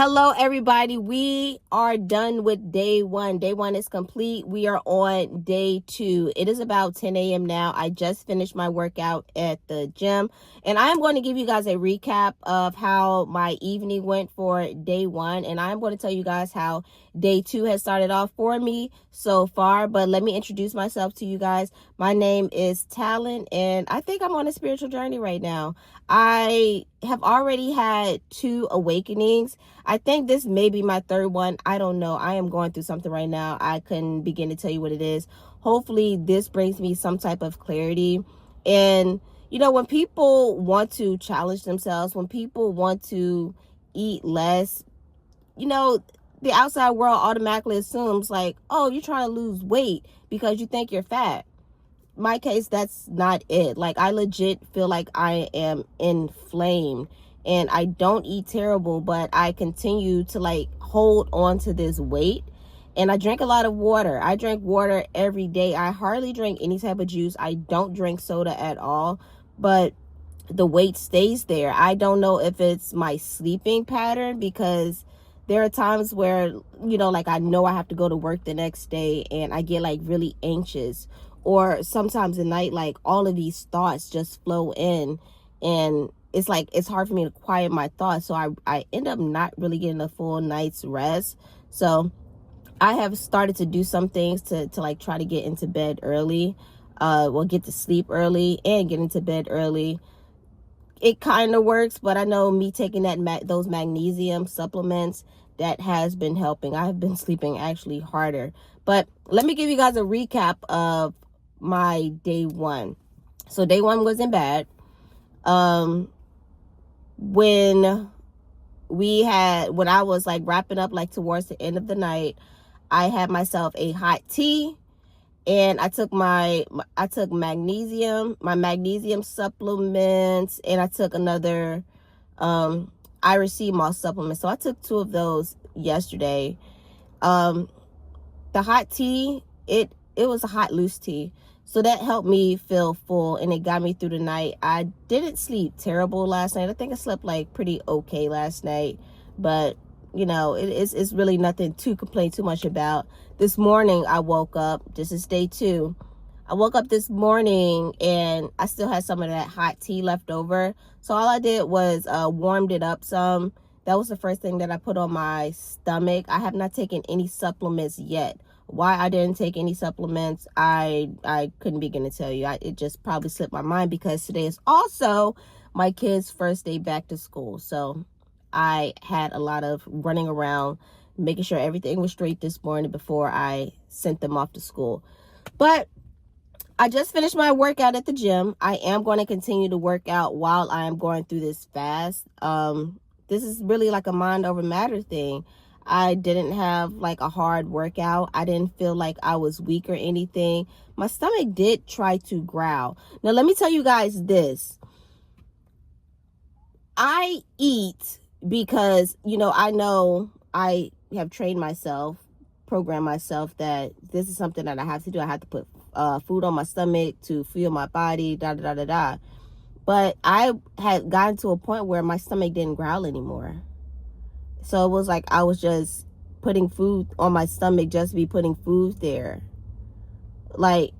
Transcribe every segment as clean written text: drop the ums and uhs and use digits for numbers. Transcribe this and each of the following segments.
Hello, everybody. We are done with day one. Day one is complete. We are on day two. It is about 10 a.m. now. I just finished my workout at the gym, and I am going to give you guys a recap of how my evening went for day one, and I'm going to tell you guys how day two has started off for me so far. But let me introduce myself to you guys. My name is Talon, and I think I'm on a spiritual journey right now. I have already had 2 awakenings. I think this may be my third one. I don't know. I am going through something right now. I couldn't begin to tell you what it is. Hopefully, this brings me some type of clarity. And, when people want to challenge themselves, when people want to eat less, the outside world automatically assumes, like, oh, you're trying to lose weight because you think you're fat. My case, that's not it. Like, I legit feel like I am inflamed, and I don't eat terrible, but I continue to like hold on to this weight. And I drink a lot of water. I drink water every day. I hardly drink any type of juice. I don't drink soda at all, but the weight stays there. I don't know if it's my sleeping pattern, because there are times where, like, I know I have to go to work the next day and I get like really anxious, or sometimes at night, like, all of these thoughts just flow in, and it's like it's hard for me to quiet my thoughts, so I end up not really getting a full night's rest. So I have started to do some things to like try to get into bed early, get to sleep early and get into bed early. It kind of works, but I know me taking those magnesium supplements, that has been helping. I have been sleeping actually harder. But let me give you guys a recap of my day one. So day one wasn't bad. When I was like wrapping up, like towards the end of the night, I had myself a hot tea, and I took my magnesium supplements, and I took another Irish sea moss supplement. So I took 2 of those yesterday. The hot tea, it was a hot loose tea, so that helped me feel full, and it got me through the night. I didn't sleep terrible last night. I think I slept like pretty okay last night, but it's really nothing to complain too much about. This morning I woke up, this is day 2. I woke up this morning and I still had some of that hot tea left over. So all I did was warmed it up some. That was the first thing that I put on my stomach. I have not taken any supplements yet. Why I didn't take any supplements, I couldn't begin to tell you. It just probably slipped my mind, because today is also my kids' first day back to school. So I had a lot of running around, making sure everything was straight this morning before I sent them off to school. But I just finished my workout at the gym. I am going to continue to work out while I am going through this fast. This is really like a mind over matter thing. I didn't have like a hard workout. I didn't feel like I was weak or anything. My stomach did try to growl. Now, let me tell you guys this. I eat because, I know I have trained myself, programmed myself that this is something that I have to do. I have to put food on my stomach to fuel my body, da da da da da. But I had gotten to a point where my stomach didn't growl anymore. So it was like I was just putting food on my stomach just to be putting food there. Like,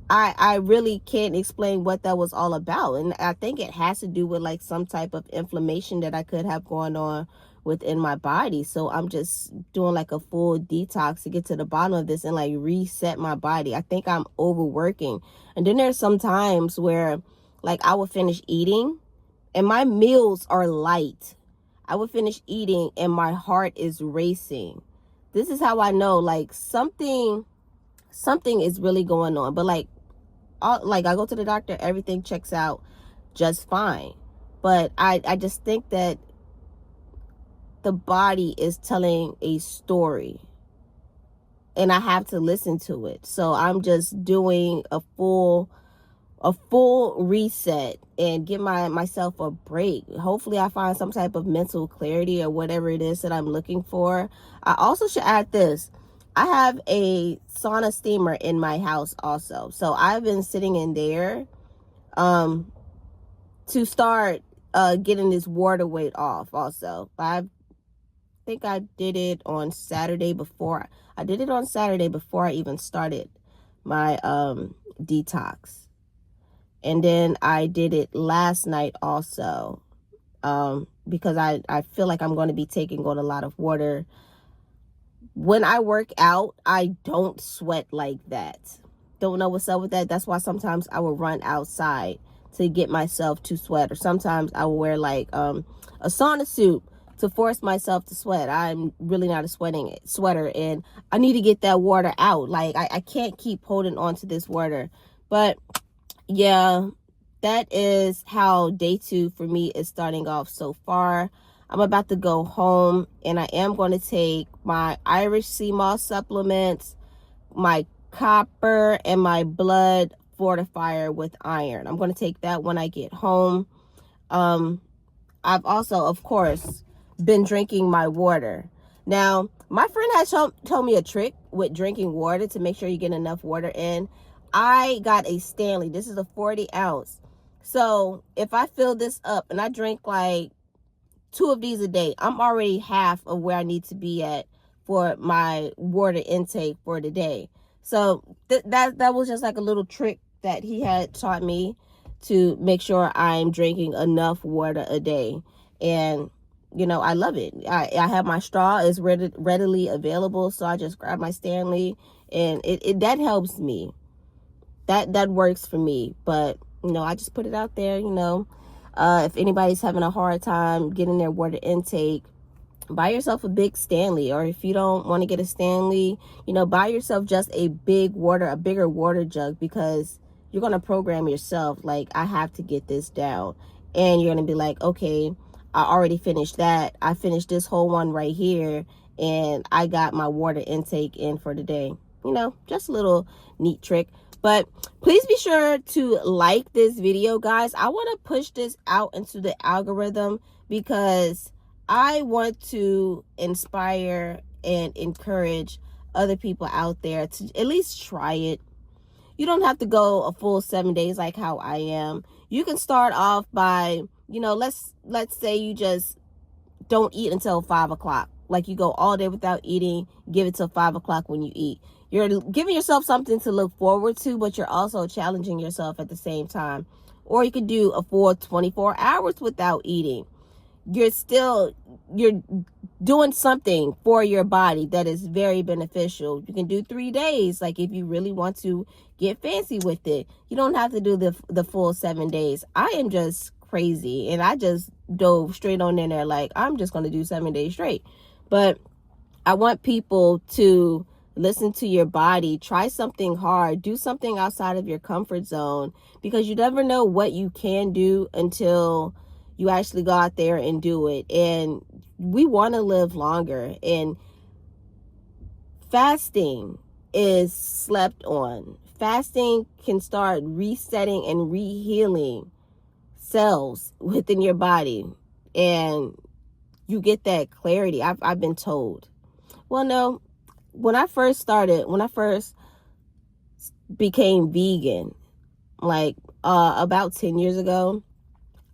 I really can't explain what that was all about. And I think it has to do with like some type of inflammation that I could have going on within my body. So I'm just doing like a full detox to get to the bottom of this and like reset my body. I think I'm overworking. And then there's some times where like I will finish eating and my meals are light. I would finish eating and my heart is racing. This is how I know like something is really going on. But like I go to the doctor, everything checks out just fine. But I just think that the body is telling a story and I have to listen to it. So I'm just doing a full reset and give myself a break. Hopefully I find some type of mental clarity or whatever it is that I'm looking for. I also should add this. I have a sauna steamer in my house also. So I've been sitting in there to start getting this water weight off also. think I did it on Saturday before. I did it on Saturday before I even started my detox. And then I did it last night also, because I feel like I'm going to be taking on a lot of water. When I work out, I don't sweat like that. Don't know what's up with that. That's why sometimes I will run outside to get myself to sweat. Or sometimes I will wear like a sauna suit to force myself to sweat. I'm really not a sweater, and I need to get that water out. Like I can't keep holding on to this water. But yeah, that is how day 2 for me is starting off so far. I'm about to go home, and I am going to take my Irish sea moss supplements, my copper, and my blood fortifier with iron. I'm going to take that when I get home. I've also, of course, been drinking my water. Now, my friend has told me a trick with drinking water to make sure you get enough water in. I got a Stanley. This is a 40 ounce. So if I fill this up and I drink like 2 of these a day, I'm already half of where I need to be at for my water intake for the day. So that was just like a little trick that he had taught me to make sure I'm drinking enough water a day. And you know, I love it. I have my straw is readily available, so I just grab my Stanley, and it that helps me. That works for me. But you know, I just put it out there. You know, if anybody's having a hard time getting their water intake, buy yourself a big Stanley. Or if you don't want to get a Stanley, you know, buy yourself just a bigger water jug, because you're going to program yourself like, I have to get this down. And you're going to be like, okay, I already finished that. I finished this whole one right here, and I got my water intake in for the day. You know, just a little neat trick. But please be sure to like this video, guys. I want to push this out into the algorithm, because I want to inspire and encourage other people out there to at least try it. You don't have to go a full 7 days like how I am. You can start off by, you know, let's say you just don't eat until 5 o'clock. Like you go all day without eating, give it till 5 o'clock when you eat. You're giving yourself something to look forward to, but you're also challenging yourself at the same time. Or you could do a full 24 hours without eating. You're doing something for your body that is very beneficial. You can do 3 days, like if you really want to get fancy with it. You don't have to do the full 7 days. I am just crazy, and I just dove straight on in there like, I'm just going to do 7 days straight. But I want people to listen to your body, try something hard, do something outside of your comfort zone, because you never know what you can do until you actually go out there and do it. And we want to live longer, and fasting is slept on. Fasting can start resetting and rehealing cells within your body, and you get that clarity. I've been told. Well, no, when I first became vegan, like about 10 years ago,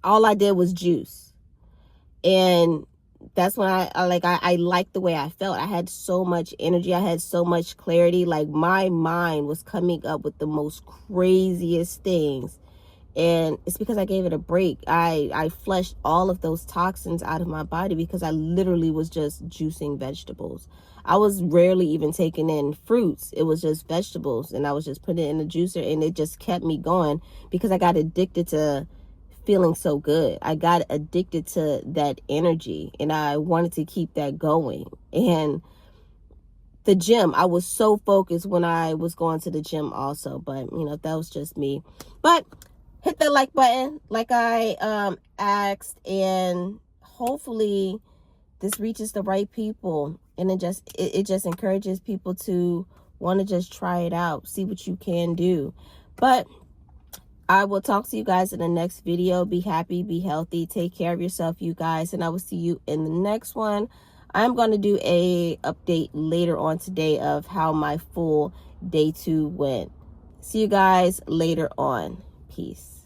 all I did was juice. And that's when I liked the way I felt. I had so much energy. I had so much clarity. Like my mind was coming up with the most craziest things. And it's because I gave it a break. I flushed all of those toxins out of my body because I literally was just juicing vegetables. I was rarely even taking in fruits. It was just vegetables, and I was just putting it in the juicer, and it just kept me going because I got addicted to feeling so good. I got addicted to that energy, and I wanted to keep that going. And the gym, I was so focused when I was going to the gym also, but you know, that was just me. But hit that like button like I asked, and hopefully this reaches the right people, and it just encourages people to want to just try it out, see what you can do. But I will talk to you guys in the next video. Be happy, be healthy, take care of yourself, you guys, and I will see you in the next one. I'm going to do a update later on today of how my full day 2 went. See you guys later on. Peace.